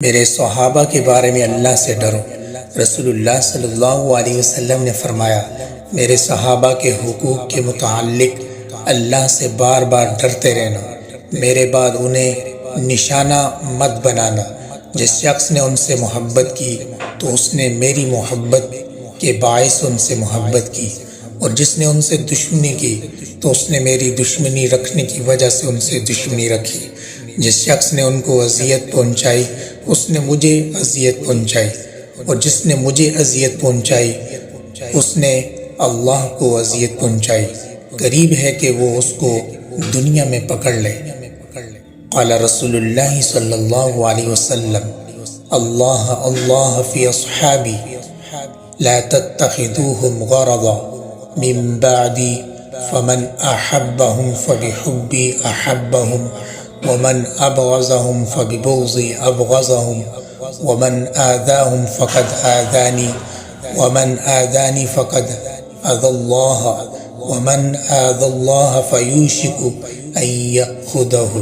میرے صحابہ کے بارے میں اللہ سے ڈرو۔ رسول اللہ صلی اللہ علیہ وسلم نے فرمایا، میرے صحابہ کے حقوق کے متعلق اللہ سے بار بار ڈرتے رہنا، میرے بعد انہیں نشانہ مت بنانا۔ جس شخص نے ان سے محبت کی تو اس نے میری محبت کے باعث ان سے محبت کی، اور جس نے ان سے دشمنی کی تو اس نے میری دشمنی رکھنے کی وجہ سے ان سے دشمنی رکھی۔ جس شخص نے ان کو اذیت پہنچائی اس نے مجھے اذیت پہنچائی، اور جس نے مجھے اذیت پہنچائی اس نے اللہ کو اذیت پہنچائی۔ قریب ہے کہ وہ اس کو دنیا میں پکڑ لے۔ قال رسول اللہ صلی اللہ علیہ وسلم، اللہ اللہ فی اصحابی لا تتخذوهم غرضا من بعدی فمن احبهم فبحبی احبهم ومن ابغضهم فببغضی ابغضهم ومن آذاهم فقد آذانی ومن آذانی فقد آذى الله ومن آذى الله فيوشك أن يأخذه۔